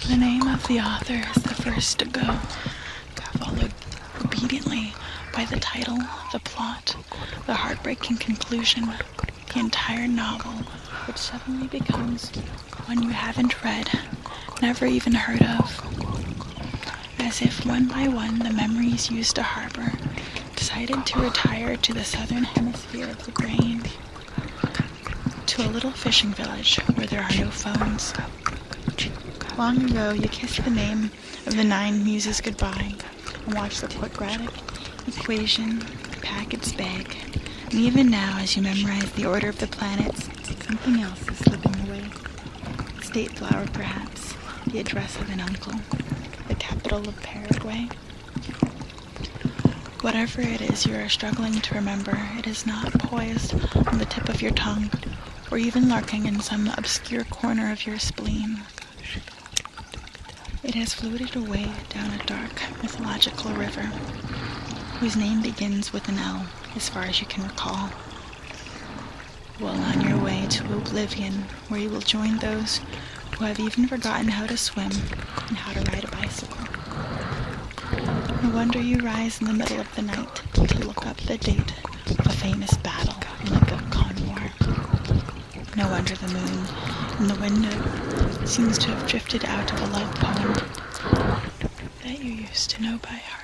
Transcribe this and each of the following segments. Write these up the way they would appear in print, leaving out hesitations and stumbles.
The name of the author is the first to go, followed obediently by the title, the plot, the heartbreaking conclusion, the entire novel, which suddenly becomes one you haven't read, never even heard of. As if one by one the memories used to harbor decided to retire to the southern hemisphere of the brain, to a little fishing village where there are no phones. Long ago, you kissed the name of the 9 muses goodbye and watched the quadratic equation pack its bag. And even now, as you memorize the order of the planets, something else is slipping away. State flower, perhaps, the address of an uncle, the capital of Paraguay. Whatever it is you are struggling to remember, it is not poised on the tip of your tongue, or even lurking in some obscure corner of your spleen. It has floated away down a dark, mythological river, whose name begins with an L, as far as you can recall. Well on your way to oblivion, where you will join those who have even forgotten how to swim and how to ride a bicycle. No wonder you rise in the middle of the night to look up the date of a famous battle in the Gokon War. No wonder the moon in the window seems to have drifted out of a love poem that you used to know by heart.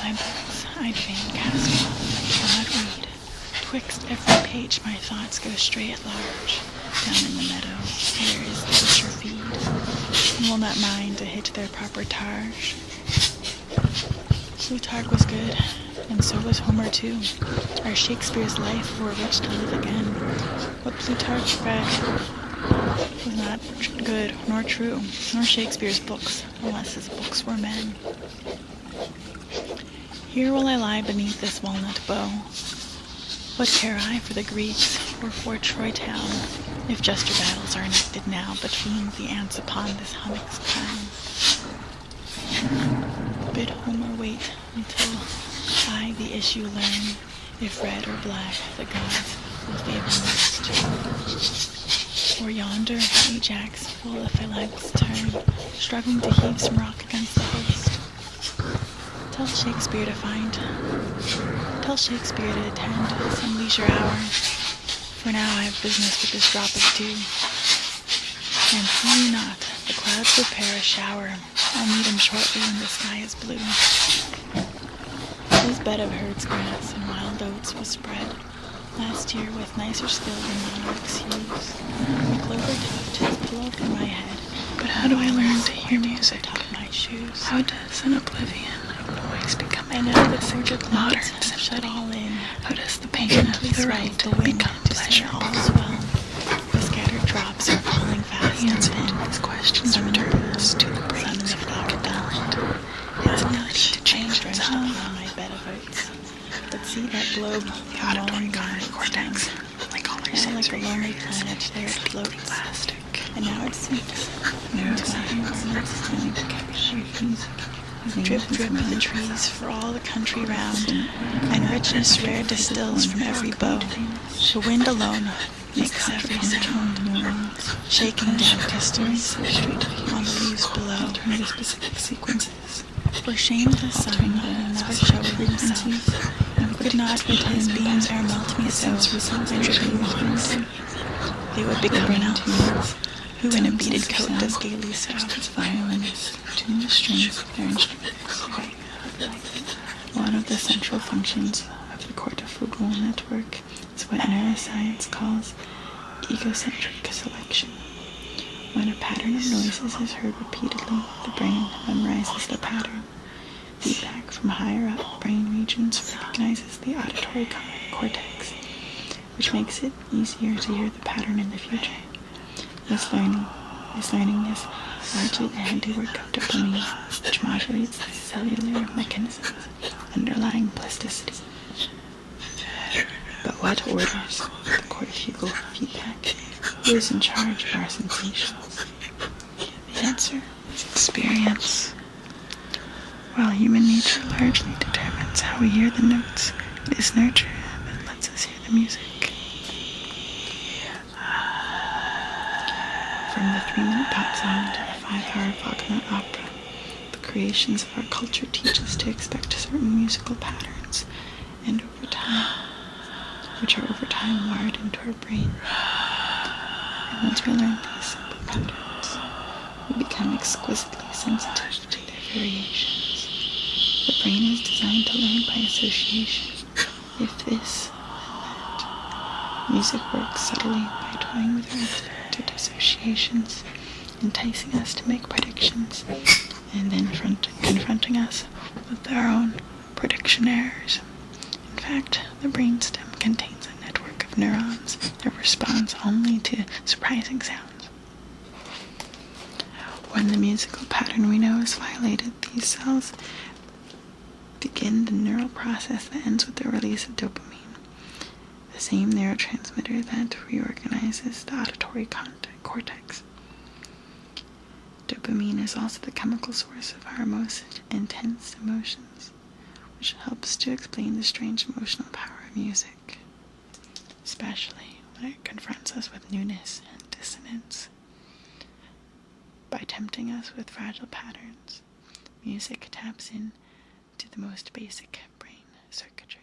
My books I'd fain cast off, I cannot read. Twixt every page my thoughts go stray at large. Down in the meadow, there is the butcher feed, and will not mind to hit their proper targe. Plutarch was good, and so was Homer too. Our Shakespeare's life were rich to live again. What Plutarch read was not good nor true, nor Shakespeare's books, unless his books were men. Here will I lie beneath this walnut bough. What care I for the Greeks or for Troy town, if juster battles are enacted now between the ants upon this hummock's crown? Bid Homer wait until I the issue learn. If red or black, the gods will favor most. For yonder Ajax will the phalanx turn, struggling to heave some rock against the host. Tell Shakespeare to attend some leisure hour, for now I have business with this drop of dew. And see you not, the clouds prepare a shower, I'll meet him shortly when the sky is blue. His bed of herd's grass and wild oats was spread last year with nicer skill than monarchs use. The clover tuft his pillow for my head, but how do I learn to hear music? Top my shoes. How does an oblivion of noise become I know the forged clouds have shut all in. How does the pain of the right become pleasure? All's well. The scattered drops are falling fast. The answer to these questions returns to the brain's sun in the flower talent. Its ability to change its on own. my bed of oats. But see that globe, The auditory cortex, like all our now like a sensory lonely areas, planet, there it is deeply floats, plastic. and now it sinks. Neuroscience studying music. Drip, drip of the trees for all the country round, and richness rare distills from every bow. The wind alone makes every sound, shaking down crystals on the leaves below. Alternative specific sequences. For shame the sun will never show himself, and could not with his beams ere melt me so, and dripping waters. They would become an elf, who in a beaded coat does gaily so. Its violins tune the strings of their instruments. One of the central functions of the cortical network is what neuroscience calls egocentric selection. When a pattern of noises is heard repeatedly, the brain memorizes the pattern. Feedback from higher up brain regions recognizes the auditory cortex, which makes it easier to hear the pattern in the future. This learning is largely the handiwork of dopamine, which modulates the cellular mechanisms underlying plasticity. But what orders the cortical feedback? Who is in charge of our sensations? The answer is experience. While human nature largely determines how we hear the notes, it is nurture that lets us hear the music. From the 3-minute pop song to the 5-hour Wagner opera, the creations of our culture teach us to expect certain musical patterns, and which are over time wired into our brain. And once we learn these simple patterns, we become exquisitely sensitive to their variations. The brain is designed to learn by association. If this, then that. Music works subtly by toying with our expected associations, enticing us to make predictions, and then confronting us with our own prediction errors. In fact, the brainstem contains a network of neurons that responds only to surprising sounds. When the musical pattern we know is violated, these cells begin the neural process that ends with the release of dopamine, the same neurotransmitter that reorganizes the auditory cortex. Dopamine is also the chemical source of our most intense emotions, which helps to explain the strange emotional power of music, especially when it confronts us with newness and dissonance. By tempting us with fragile patterns, music taps in to the most basic brain circuitry.